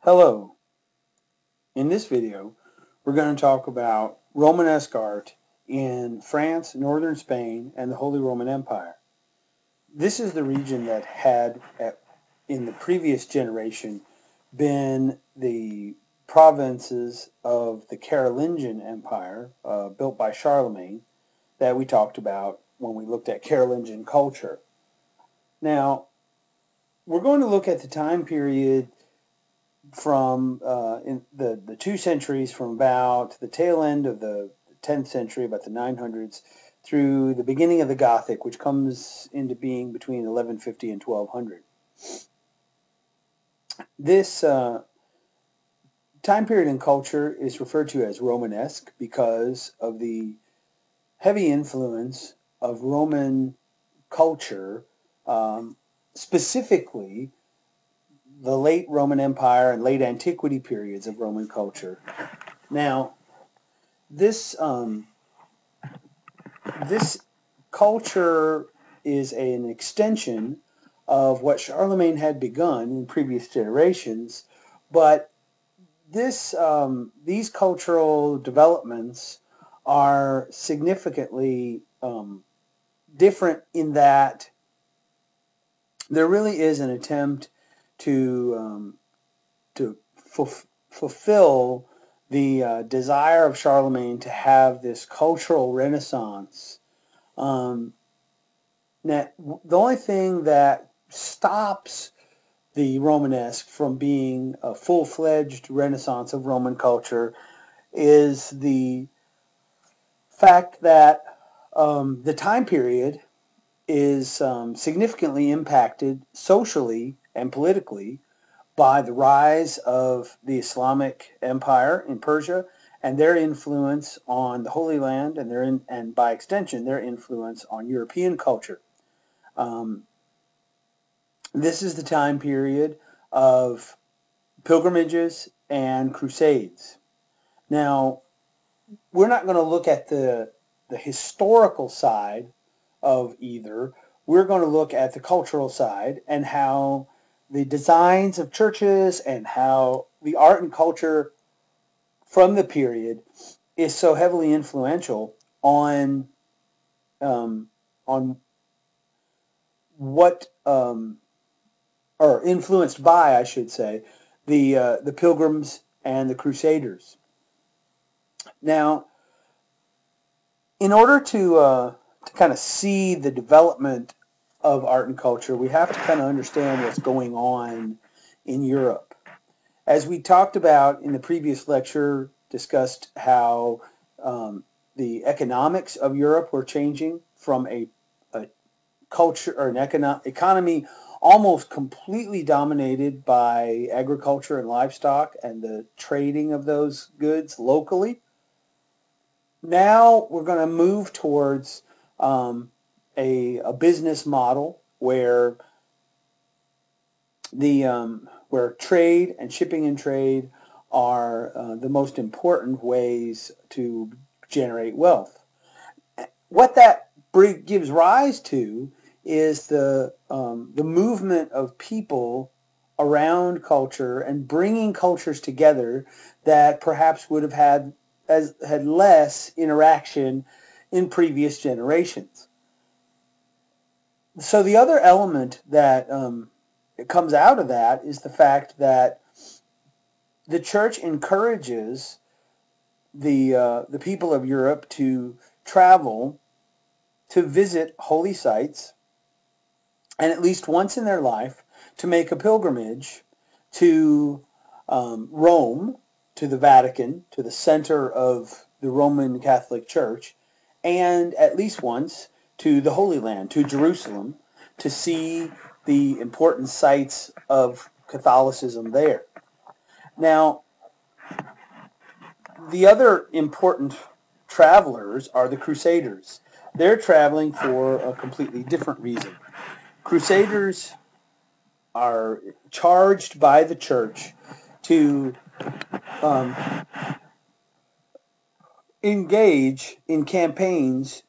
Hello. In this video, we're going to talk about Romanesque art in France, northern Spain, and the Holy Roman Empire. This is the region that had, in the previous generation, been the provinces of the Carolingian Empire, built by Charlemagne, that we talked about when we looked at Carolingian culture. Now, we're going to look at the time period from in the 2 centuries, from about the tail end of the 10th century, about the 900s, through the beginning of the Gothic, which comes into being between 1150 and 1200. This time period in culture is referred to as Romanesque because of the heavy influence of Roman culture, specifically the late Roman Empire and late antiquity periods of Roman culture. Now, this culture is an extension of what Charlemagne had begun in previous generations, but these cultural developments are significantly different in that there really is an attempt to fulfill the desire of Charlemagne to have this cultural renaissance. Now, the only thing that stops the Romanesque from being a full-fledged renaissance of Roman culture is the fact that the time period is significantly impacted socially and politically by the rise of the Islamic Empire in Persia and their influence on the Holy Land, and by extension their influence on European culture. This is the time period of pilgrimages and crusades. Now, we're not going to look at the historical side of either. We're going to look at the cultural side and how the designs of churches and how the art and culture from the period is so heavily influential on what or influenced by, I should say, the Pilgrims and the Crusaders. Now, in order to kind of see the development of art and culture, we have to kind of understand what's going on in Europe. As we talked about in the previous lecture, discussed how the economics of Europe were changing from a culture or an economy almost completely dominated by agriculture and livestock and the trading of those goods locally. Now we're going to move towards a business model where where trade and shipping and trade are the most important ways to generate wealth. What that gives rise to is the movement of people around culture and bringing cultures together that perhaps would have had less interaction in previous generations. So the other element that comes out of that is the fact that the church encourages the people of Europe to travel to visit holy sites, and at least once in their life to make a pilgrimage to Rome, to the Vatican, to the center of the Roman Catholic Church, and at least once to the Holy Land, to Jerusalem, to see the important sites of Catholicism there. Now, the other important travelers are the Crusaders. They're traveling for a completely different reason. Crusaders are charged by the church to engage in campaigns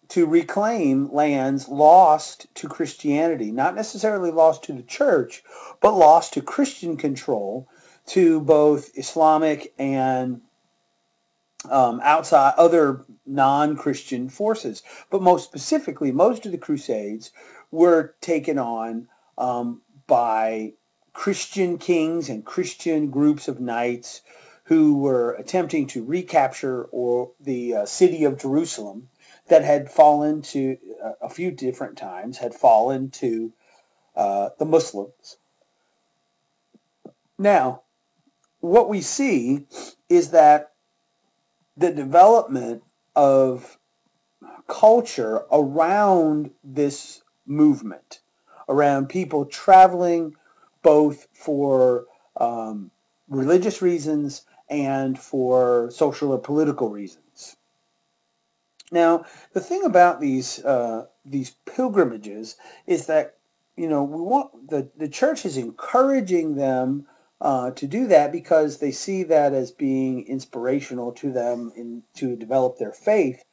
to reclaim lands lost to Christianity, not necessarily lost to the church, but lost to Christian control, to both Islamic and outside other non-Christian forces. But most specifically, most of the Crusades were taken on by Christian kings and Christian groups of knights who were attempting to recapture the city of Jerusalem that had fallen to a few different times, had fallen to the Muslims. Now, what we see is that the development of culture around this movement, around people traveling both for religious reasons and for social or political reasons. Now, the thing about these pilgrimages is that we want the church is encouraging them to do that because they see that as being inspirational to them to develop their faith.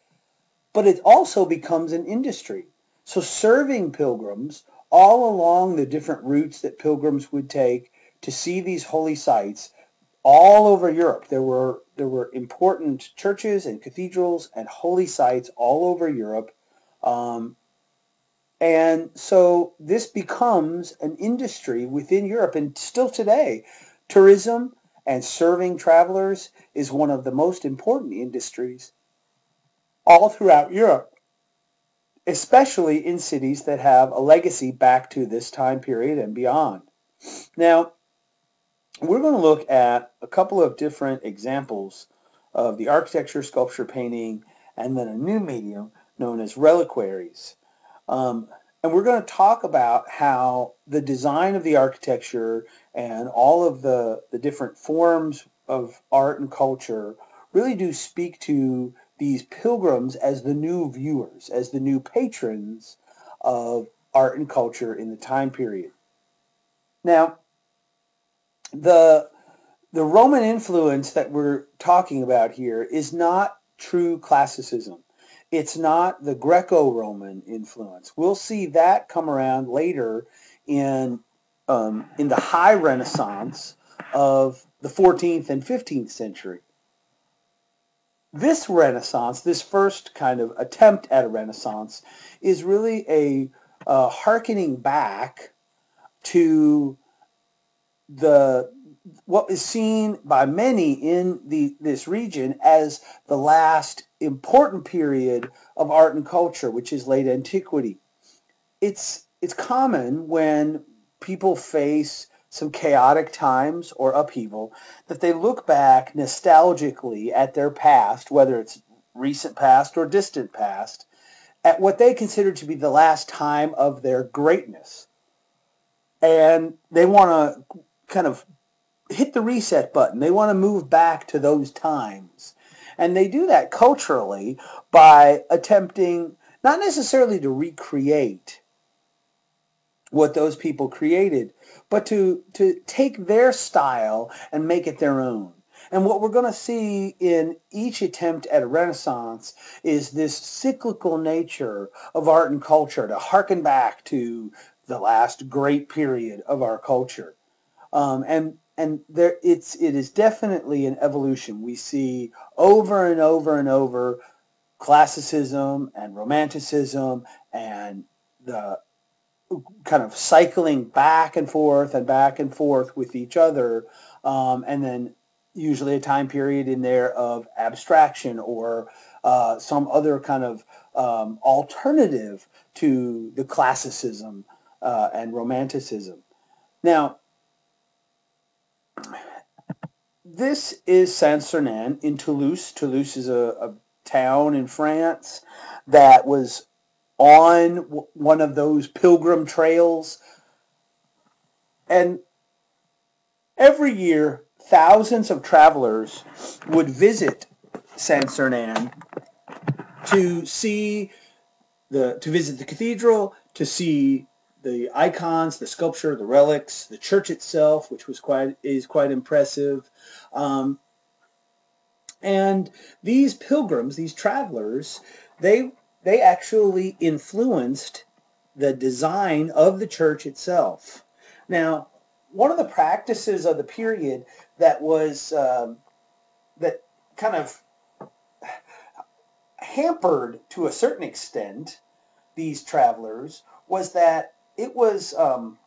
But it also becomes an industry. So serving pilgrims all along the different routes that pilgrims would take to see these holy sites all over Europe. There were important churches and cathedrals and holy sites all over Europe. And so this becomes an industry within Europe. And still today, tourism and serving travelers is one of the most important industries all throughout Europe, especially in cities that have a legacy back to this time period and beyond. Now, we're going to look at a couple of different examples of the architecture, sculpture, painting, and then a new medium known as reliquaries. And we're going to talk about how the design of the architecture and all of the different forms of art and culture really do speak to these pilgrims as the new viewers, as the new patrons of art and culture in the time period. Now, the Roman influence that we're talking about here is not true classicism. It's not the Greco-Roman influence. We'll see that come around later in the high Renaissance of the 14th and 15th century. This Renaissance, this first kind of attempt at a Renaissance, is really a hearkening back to what is seen by many in this region as the last important period of art and culture, which is late antiquity. It's common when people face some chaotic times or upheaval that they look back nostalgically at their past, whether it's recent past or distant past, at what they consider to be the last time of their greatness. And they want to kind of hit the reset button. They want to move back to those times. And they do that culturally by attempting not necessarily to recreate what those people created, but to take their style and make it their own. And what we're going to see in each attempt at a Renaissance is this cyclical nature of art and culture to harken back to the last great period of our culture. And it is definitely an evolution. We see over and over and over classicism and romanticism and the kind of cycling back and forth with each other, and then usually a time period in there of abstraction or some other kind of alternative to the classicism and romanticism. Now, this is Saint-Sernin in Toulouse. Toulouse is a town in France that was on one of those pilgrim trails. And every year, thousands of travelers would visit Saint-Sernin to visit the cathedral, to see the icons, the sculpture, the relics, the church itself, which is quite impressive. And these pilgrims, these travelers, they actually influenced the design of the church itself. Now, one of the practices of the period that was that kind of hampered to a certain extent these travelers was that it was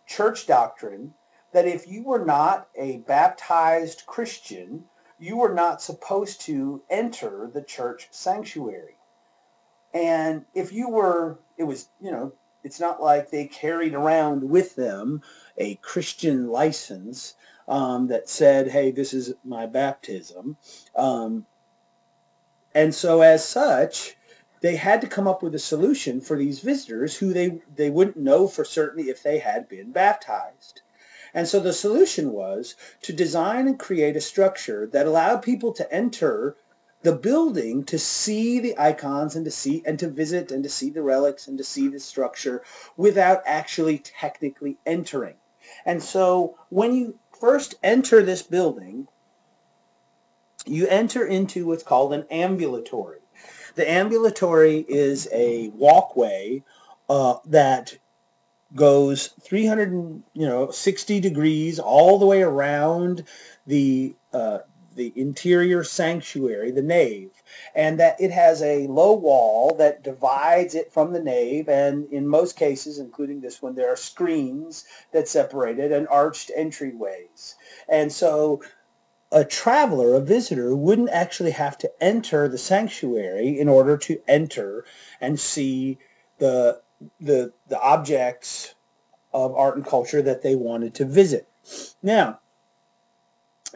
church doctrine that if you were not a baptized Christian, you were not supposed to enter the church sanctuary. And if you were, it was, it's not like they carried around with them a Christian license that said, hey, this is my baptism. Um, and so as such, they had to come up with a solution for these visitors who they wouldn't know for certain if they had been baptized. And so the solution was to design and create a structure that allowed people to enter the building to see the icons and to visit and to see the relics and to see the structure without actually technically entering. And so when you first enter this building, you enter into what's called an ambulatory. The ambulatory is a walkway that goes 360 degrees all the way around the interior sanctuary, the nave, and that it has a low wall that divides it from the nave, and in most cases, including this one, there are screens that separate it and arched entryways. And so a traveler, a visitor, wouldn't actually have to enter the sanctuary in order to enter and see the the objects of art and culture that they wanted to visit. Now,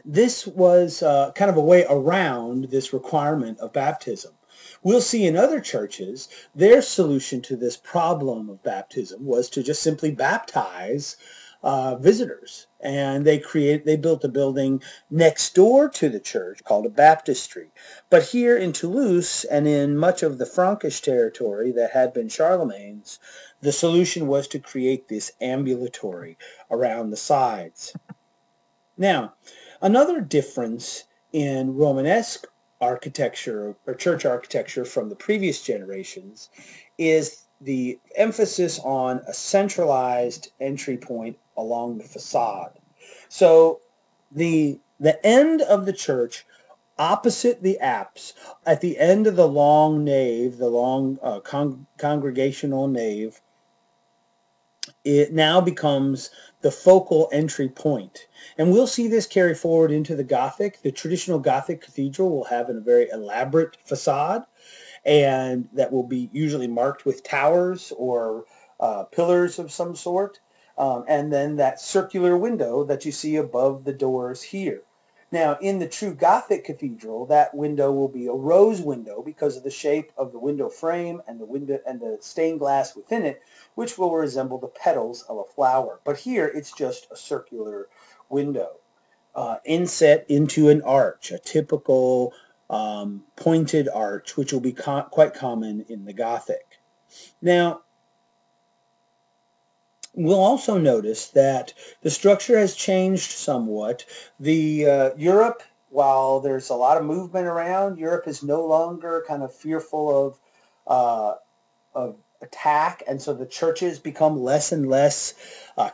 this was kind of a way around this requirement of baptism. We'll see in other churches, their solution to this problem of baptism was to just simply baptize visitors. And they built a building next door to the church called a baptistry. But here in Toulouse and in much of the Frankish territory that had been Charlemagne's, the solution was to create this ambulatory around the sides. Now, another difference in Romanesque architecture or church architecture from the previous generations is the emphasis on a centralized entry point along the facade. So the end of the church opposite the apse, at the end of the long nave, the long congregational nave, it now becomes the focal entry point. And we'll see this carry forward into the Gothic. The traditional Gothic cathedral will have a very elaborate facade, and that will be usually marked with towers or pillars of some sort, and then that circular window that you see above the doors here. Now, in the true Gothic cathedral, that window will be a rose window because of the shape of the window frame and the window and the stained glass within it, which will resemble the petals of a flower. But here, it's just a circular window inset into an arch, a typical pointed arch, which will be quite common in the Gothic. Now, we'll also notice that the structure has changed somewhat. The Europe, while there's a lot of movement around, Europe is no longer kind of fearful of attack, and so the churches become less and less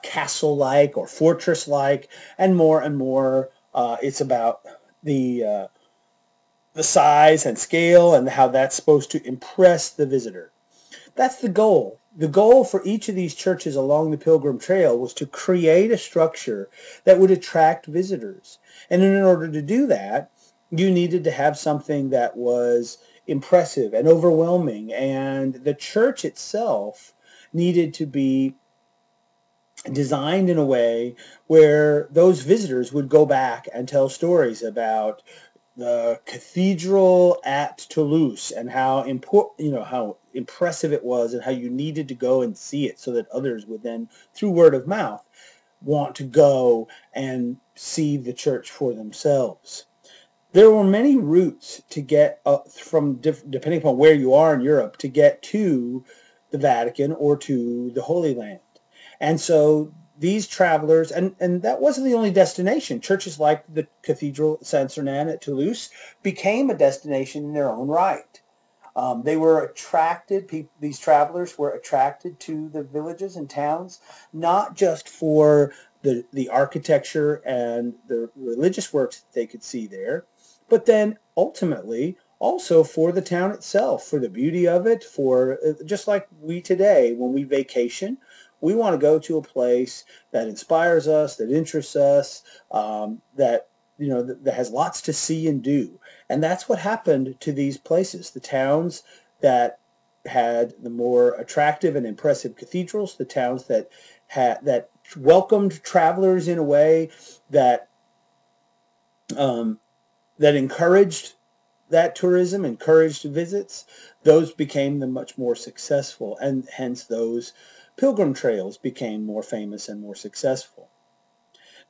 castle-like or fortress-like, and more it's about the size and scale and how that's supposed to impress the visitor. That's the goal. The goal for each of these churches along the Pilgrim Trail was to create a structure that would attract visitors. And in order to do that, you needed to have something that was impressive and overwhelming. And the church itself needed to be designed in a way where those visitors would go back and tell stories about the cathedral at Toulouse and how how impressive it was and how you needed to go and see it so that others would then, through word of mouth, want to go and see the church for themselves. There were many routes to get depending upon where you are in Europe, to get to the Vatican or to the Holy Land. And so these travelers, and that wasn't the only destination. Churches like the Cathedral Saint-Sernin at Toulouse became a destination in their own right. They were attracted, these travelers were attracted to the villages and towns, not just for the architecture and the religious works that they could see there, but then ultimately also for the town itself, for the beauty of it, for just like we today, when we vacation, we want to go to a place that inspires us, that interests us, that that has lots to see and do. And that's what happened to these places. The towns that had the more attractive and impressive cathedrals, the towns that welcomed travelers in a way that um, that encouraged that tourism, encouraged visits, those became the much more successful, and hence those pilgrim trails became more famous and more successful.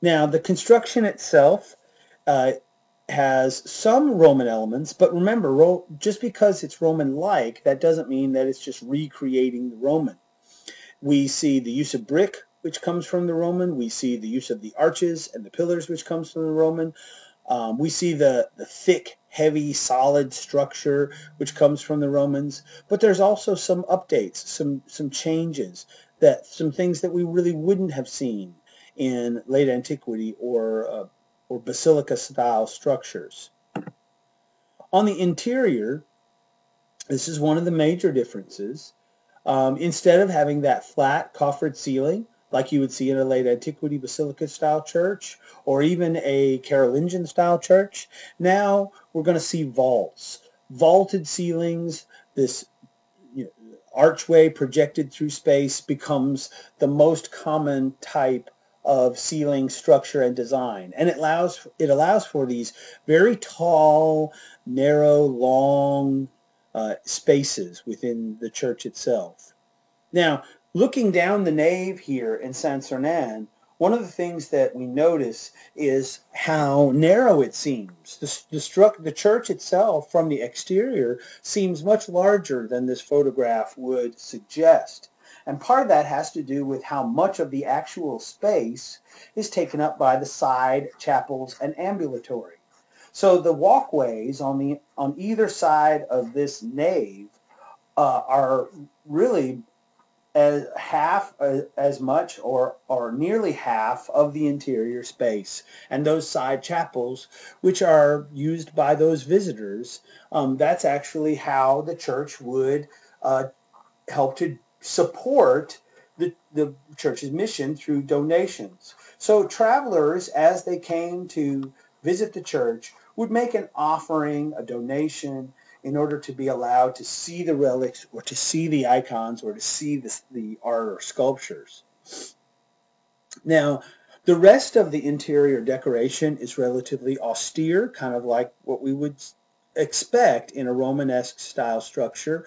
Now, the construction itself uh, has some Roman elements, but remember, just because it's Roman-like, that doesn't mean that it's just recreating the Roman. We see the use of brick, which comes from the Roman. We see the use of the arches and the pillars, which comes from the Roman. We see the thick, heavy, solid structure, which comes from the Romans. But there's also some updates, some changes, some things that we really wouldn't have seen in late antiquity or basilica-style structures. On the interior, this is one of the major differences. Instead of having that flat coffered ceiling, like you would see in a late antiquity basilica-style church, or even a Carolingian-style church, now we're going to see vaults. Vaulted ceilings, this archway projected through space becomes the most common type of ceiling structure and design. And it allows for these very tall, narrow, long spaces within the church itself. Now, looking down the nave here in San Cernan, one of the things that we notice is how narrow it seems. The church itself from the exterior seems much larger than this photograph would suggest. And part of that has to do with how much of the actual space is taken up by the side chapels and ambulatory. So the walkways on either side of this nave are really as much or nearly half of the interior space. And those side chapels, which are used by those visitors, that's actually how the church would help to support the church's mission through donations. So travelers, as they came to visit the church, would make an offering, a donation, in order to be allowed to see the relics or to see the icons or to see the art or sculptures. Now, the rest of the interior decoration is relatively austere, kind of like what we would expect in a Romanesque style structure.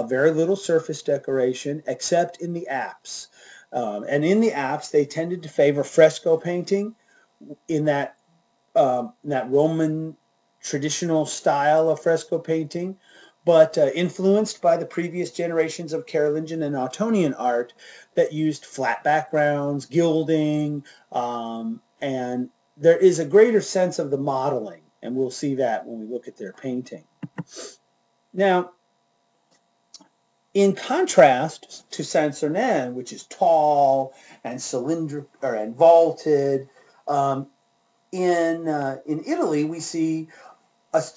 Very little surface decoration except in the apse. And in the apse, they tended to favor fresco painting in that Roman traditional style of fresco painting, but influenced by the previous generations of Carolingian and Ottonian art that used flat backgrounds, gilding, and there is a greater sense of the modeling, and we'll see that when we look at their painting. Now, in contrast to San Cernan, which is tall and cylindrical and vaulted, in Italy we see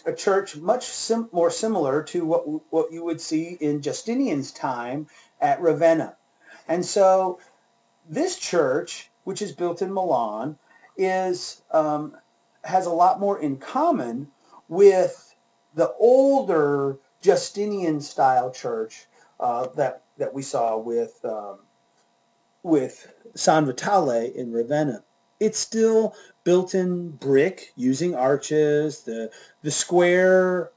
a church much more similar to what you would see in Justinian's time at Ravenna. And so this church, which is built in Milan, has a lot more in common with the older Justinian style church that we saw with San Vitale in Ravenna. It's still built in brick using arches, the square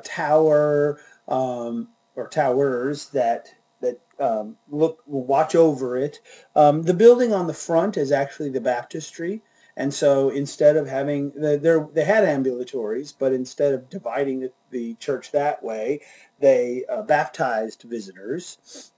tower or towers that watch over it. The building on the front is actually the baptistry, and so instead of having they had ambulatories, but instead of dividing the church that way, they baptized visitors.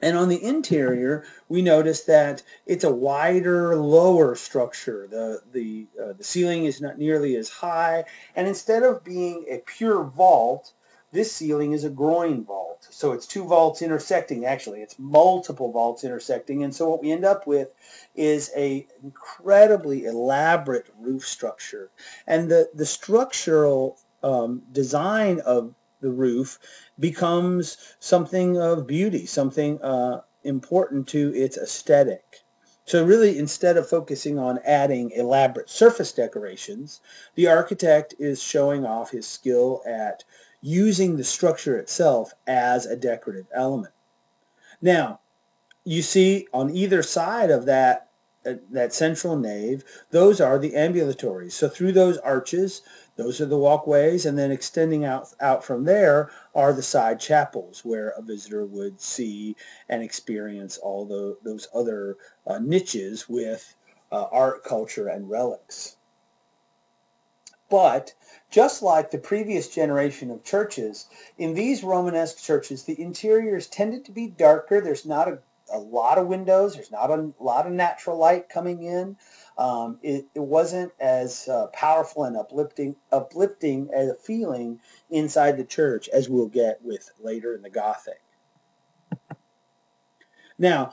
And on the interior, we notice that it's a wider, lower structure. The ceiling is not nearly as high, and instead of being a pure vault, This ceiling is a groin vault. So it's two vaults intersecting. Actually, it's multiple vaults intersecting. And so what we end up with is a incredibly elaborate roof structure. And the structural design of the roof becomes something of beauty, something important to its aesthetic. So really, instead of focusing on adding elaborate surface decorations, the architect is showing off his skill at using the structure itself as a decorative element. Now, you see on either side of that central nave, those are the ambulatories. So through those arches, those are the walkways, and then extending out from there are the side chapels where a visitor would see and experience all those other niches with art, culture, and relics. But just like the previous generation of churches, in these Romanesque churches, the interiors tended to be darker. There's not a lot of windows. There's not a lot of natural light coming in. It wasn't as powerful and uplifting as a feeling inside the church as we'll get with later in the Gothic. Now,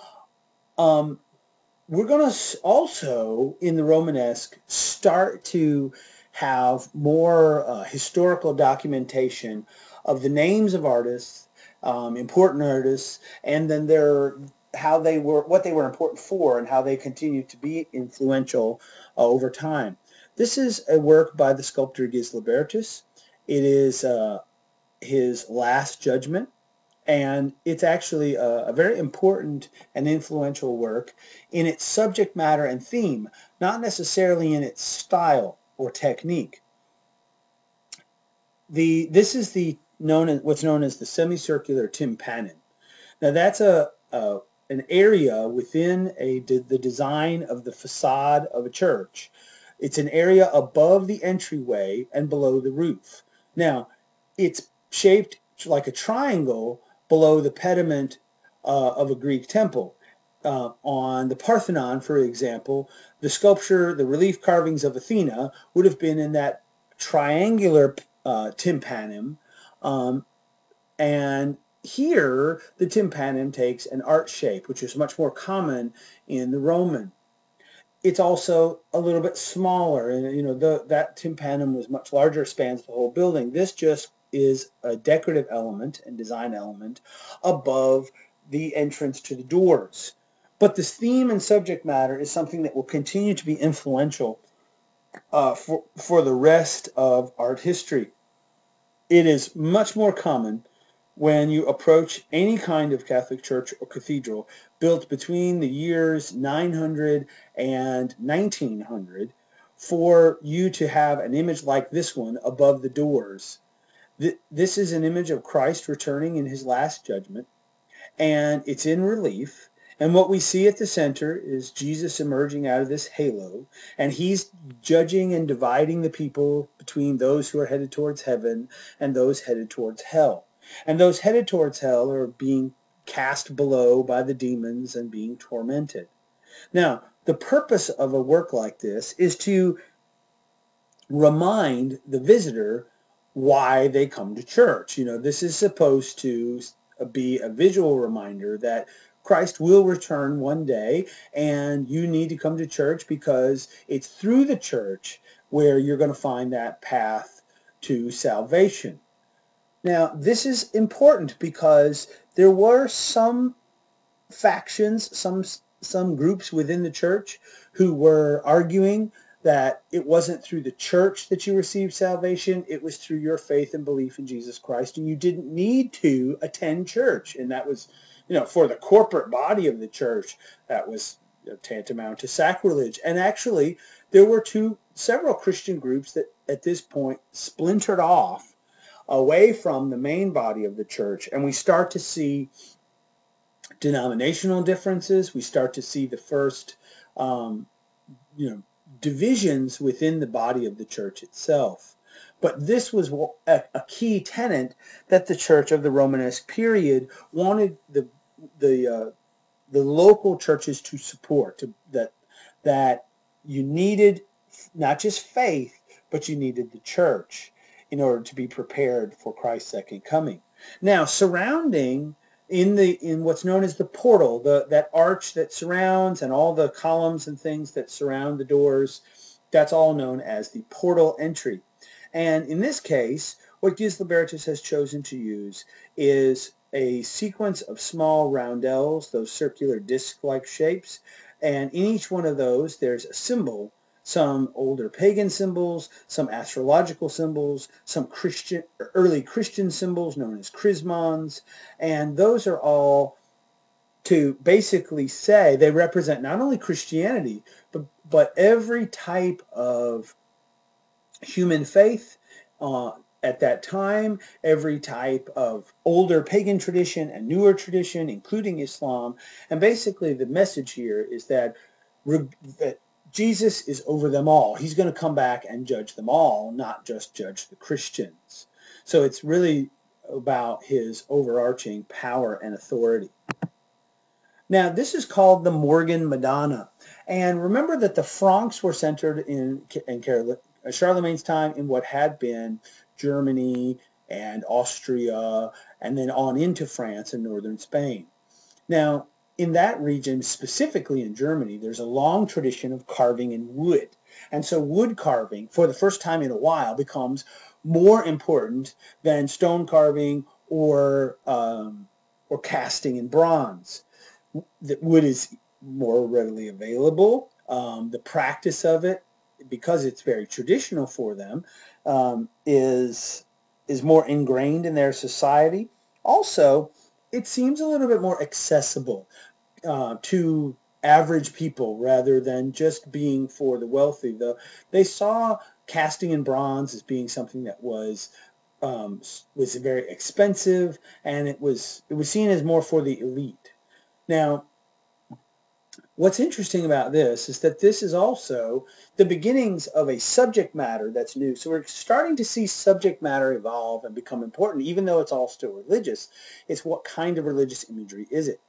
we're going to also, in the Romanesque, start to have more historical documentation of the names of artists, important artists, and then what they were important for, and how they continued to be influential over time. This is a work by the sculptor Gislibertus. It is his Last Judgment. And it's actually a very important and influential work in its subject matter and theme, not necessarily in its style or technique. This is what's known as the semicircular tympanum. Now that's an area within the design of the facade of a church. It's an area above the entryway and below the roof. Now, it's shaped like a triangle below the pediment of a Greek temple. On the Parthenon, for example, the sculpture, the relief carvings of Athena would have been in that triangular tympanum, and here the tympanum takes an arch shape, which is much more common in the Roman. It's also a little bit smaller, and that tympanum was much larger, spans the whole building. This just is a decorative element and design element above the entrance to the doors. But this theme and subject matter is something that will continue to be influential for the rest of art history. It is much more common when you approach any kind of Catholic church or cathedral built between the years 900 and 1900 for you to have an image like this one above the doors. This is an image of Christ returning in his last judgment, and it's in relief. And what we see at the center is Jesus emerging out of this halo, and he's judging and dividing the people between those who are headed towards heaven and those headed towards hell. And those headed towards hell are being cast below by the demons and being tormented. Now, the purpose of a work like this is to remind the visitor why they come to church. This is supposed to be a visual reminder that Christ will return one day, and you need to come to church because it's through the church where you're going to find that path to salvation. Now, this is important because there were some factions, some groups within the church who were arguing that it wasn't through the church that you received salvation, it was through your faith and belief in Jesus Christ, and you didn't need to attend church. And that was, for the corporate body of the church, that was tantamount to sacrilege. And actually, there were several Christian groups that at this point splintered off away from the main body of the church, and we start to see denominational differences. We start to see the first, divisions within the body of the church itself. But this was a key tenet that the church of the Romanesque period wanted the local churches to support. That you needed not just faith, but you needed the church. in order to be prepared for Christ's second coming. Now, surrounding in what's known as the portal, that arch that surrounds, and all the columns and things that surround the doors, that's all known as the portal entry. And in this case, what Gilles Libertas has chosen to use is a sequence of small roundels, those circular disc-like shapes, and in each one of those there's a symbol, some older pagan symbols, some astrological symbols, some early Christian symbols known as chrismons, and those are all to basically say they represent not only Christianity, but every type of human faith at that time, every type of older pagan tradition and newer tradition, including Islam. And basically the message here is that Jesus is over them all. He's going to come back and judge them all, not just judge the Christians. So it's really about his overarching power and authority. Now, this is called the Morgan Madonna. And remember that the Franks were centered in Charlemagne's time in what had been Germany and Austria, and then on into France and northern Spain. Now, in that region, specifically in Germany, there's a long tradition of carving in wood. And so wood carving, for the first time in a while, becomes more important than stone carving or casting in bronze. That wood is more readily available. The practice of it, because it's very traditional for them, is more ingrained in their society. Also, it seems a little bit more accessible to average people rather than just being for the wealthy. They saw casting in bronze as being something that was very expensive, and it was seen as more for the elite. Now, what's interesting about this is that this is also the beginnings of a subject matter that's new. So we're starting to see subject matter evolve and become important, even though it's all still religious. It's what kind of religious imagery is it?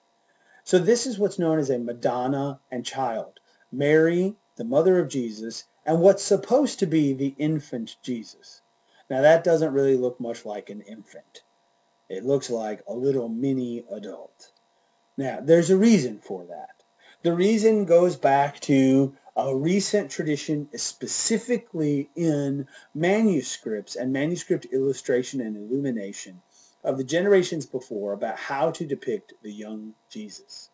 So this is what's known as a Madonna and child. Mary, the mother of Jesus, and what's supposed to be the infant Jesus. Now that doesn't really look much like an infant. It looks like a little mini adult. Now, there's a reason for that. The reason goes back to a recent tradition, specifically in manuscripts and manuscript illustration and illumination of the generations before, about how to depict the young Jesus,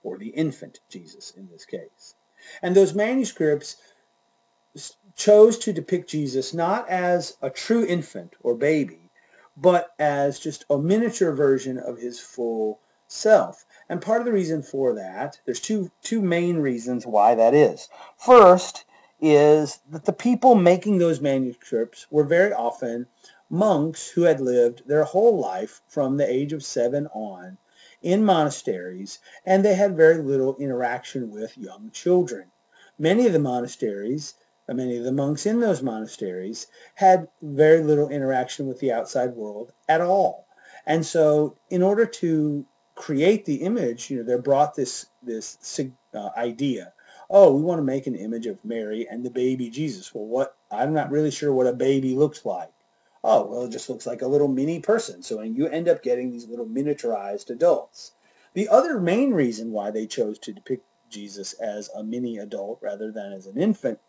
or the infant Jesus in this case. And those manuscripts chose to depict Jesus not as a true infant or baby, but as just a miniature version of his full self. And part of the reason for that, there's two main reasons why that is. First is that the people making those manuscripts were very often monks who had lived their whole life from the age of 7 on in monasteries, and they had very little interaction with young children. Many of the monks in those monasteries had very little interaction with the outside world at all. And so in order to create the image, they brought this idea. Oh, we want to make an image of Mary and the baby Jesus. Well, I'm not really sure what a baby looks like. Oh, well, it just looks like a little mini person. So you end up getting these little miniaturized adults. The other main reason why they chose to depict Jesus as a mini adult rather than as an infant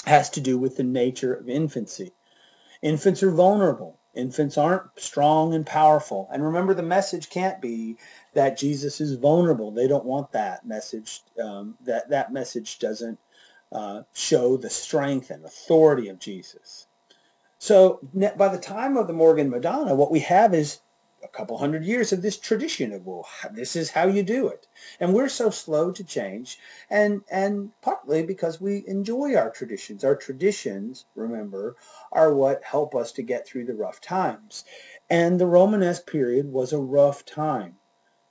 has to do with the nature of infancy. Infants are vulnerable. Infants aren't strong and powerful. And remember, the message can't be that Jesus is vulnerable. They don't want that message. That message doesn't show the strength and authority of Jesus. So by the time of the Morgan Madonna, what we have is a couple hundred years of this tradition of, well, this is how you do it. And we're so slow to change, and partly because we enjoy our traditions. Our traditions, remember, are what help us to get through the rough times. And the Romanesque period was a rough time,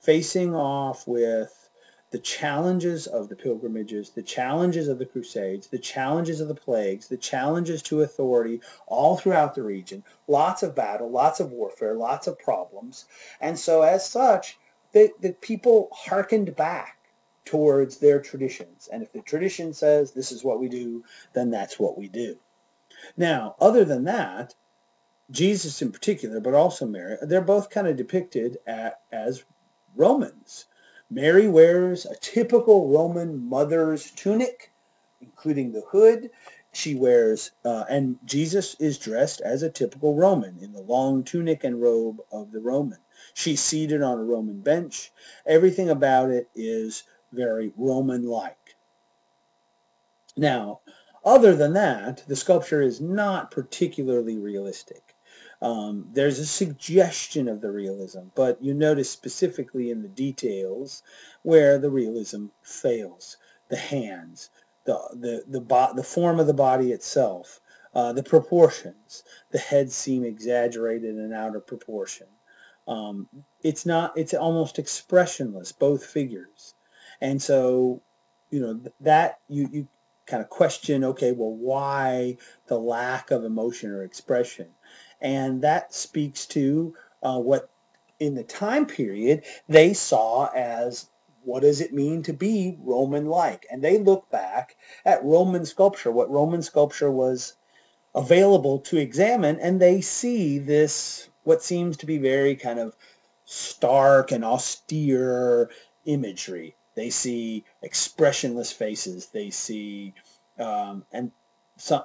facing off with the challenges of the pilgrimages, the challenges of the Crusades, the challenges of the plagues, the challenges to authority all throughout the region. Lots of battle, lots of warfare, lots of problems. And so as such, the people hearkened back towards their traditions. And if the tradition says this is what we do, then that's what we do. Now, other than that, Jesus in particular, but also Mary, they're both kind of depicted as Romans. Mary wears a typical Roman mother's tunic, including the hood. She wears, and Jesus is dressed as a typical Roman in the long tunic and robe of the Roman. She's seated on a Roman bench. Everything about it is very Roman-like. Now, other than that, the sculpture is not particularly realistic. There's a suggestion of the realism, but you notice specifically in the details where the realism fails. The hands, the form of the body itself, the proportions. The heads seem exaggerated and out of proportion. Um, it's almost expressionless, both figures. And so, that you kind of question, okay, well, why the lack of emotion or expression? And that speaks to what in the time period they saw as, what does it mean to be Roman-like? And they look back at Roman sculpture, what Roman sculpture was available to examine, and they see this, what seems to be very kind of stark and austere imagery. They see expressionless faces. They see and some,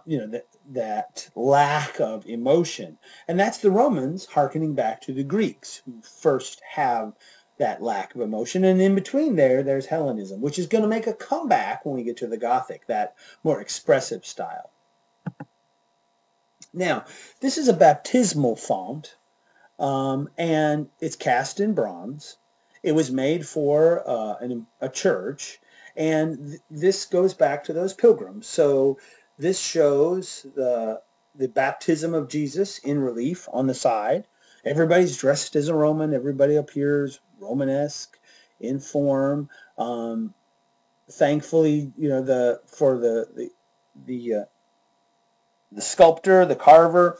that lack of emotion, and that's the Romans hearkening back to the Greeks, who first have that lack of emotion. And in between there's Hellenism, which is going to make a comeback when we get to the Gothic, that more expressive style. Now, this is a baptismal font, and it's cast in bronze. It was made for a church, and this goes back to those pilgrims. So this shows the baptism of Jesus in relief on the side. Everybody's dressed as a Roman. Everybody appears Romanesque in form. Thankfully, the sculptor, the carver,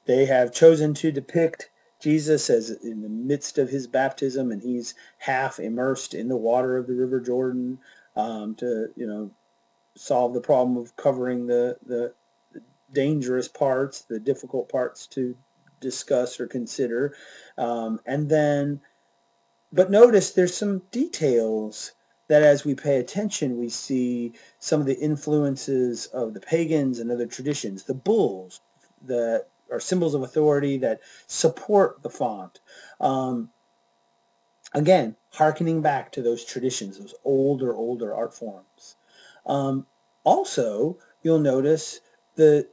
they have chosen to depict Jesus as in the midst of his baptism, and he's half immersed in the water of the River Jordan, to solve the problem of covering the dangerous parts, the difficult parts to discuss or consider, and then. But notice there's some details that as we pay attention, we see some of the influences of the pagans and other traditions, the bulls that are symbols of authority that support the font. Again, hearkening back to those traditions, those older art forms. Also, you'll notice the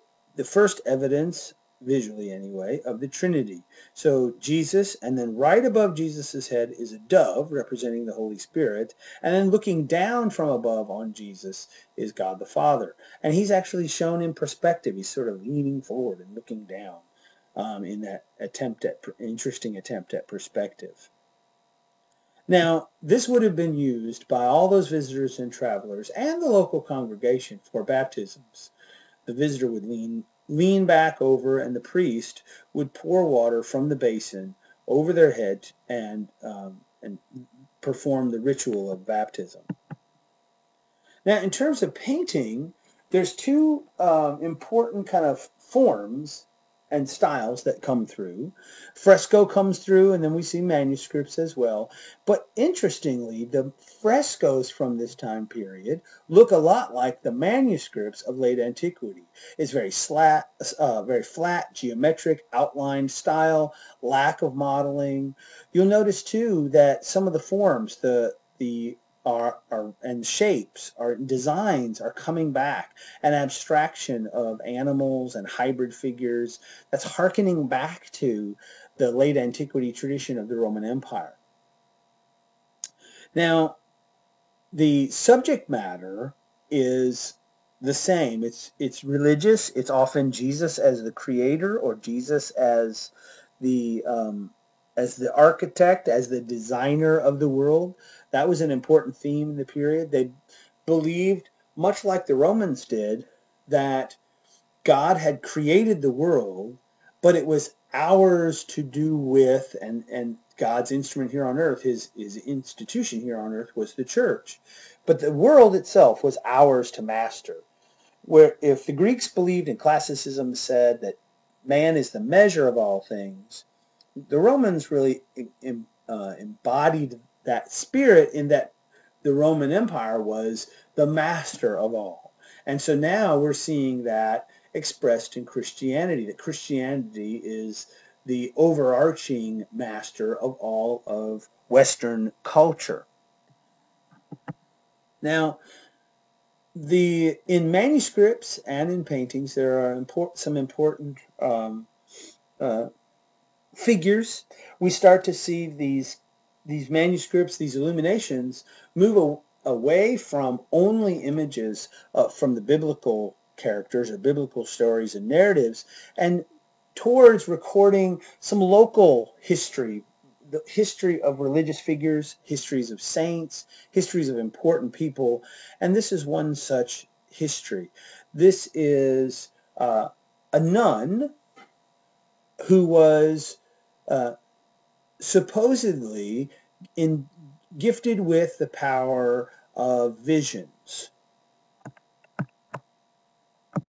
first evidence, visually anyway, of the Trinity. So Jesus, and then right above Jesus's head is a dove representing the Holy Spirit, and then looking down from above on Jesus is God the Father. And he's actually shown in perspective. He's sort of leaning forward and looking down, in that interesting attempt at perspective. Now, this would have been used by all those visitors and travelers and the local congregation for baptisms. The visitor would lean back over, and the priest would pour water from the basin over their head and perform the ritual of baptism. Now, in terms of painting, there's two important kind of forms and styles that come through. Fresco comes through, and then we see manuscripts as well. But interestingly, the frescoes from this time period look a lot like the manuscripts of late antiquity. It's very flat, geometric, outlined style, lack of modeling. You'll notice too that some of the forms, the and shapes, designs are coming back. An abstraction of animals and hybrid figures that's hearkening back to the late antiquity tradition of the Roman Empire. Now, the subject matter is the same. It's religious. It's often Jesus as the creator, or Jesus as the architect, as the designer of the world. That was an important theme in the period. They believed, much like the Romans did, that God had created the world, but it was ours to do with, and God's instrument here on earth, his institution here on earth was the church. But the world itself was ours to master. Where if the Greeks believed, and classicism said that man is the measure of all things, the Romans really embodied that spirit in that the Roman Empire was the master of all. And so now we're seeing that expressed in Christianity, that Christianity is the overarching master of all of Western culture. Now, in manuscripts and in paintings, there are some important uh, figures. We start to see these manuscripts, these illuminations, move away from only images from the biblical characters or biblical stories and narratives, and towards recording some local history, the history of religious figures, histories of saints, histories of important people, and this is one such history. This is a nun who was uh, supposedly gifted with the power of visions.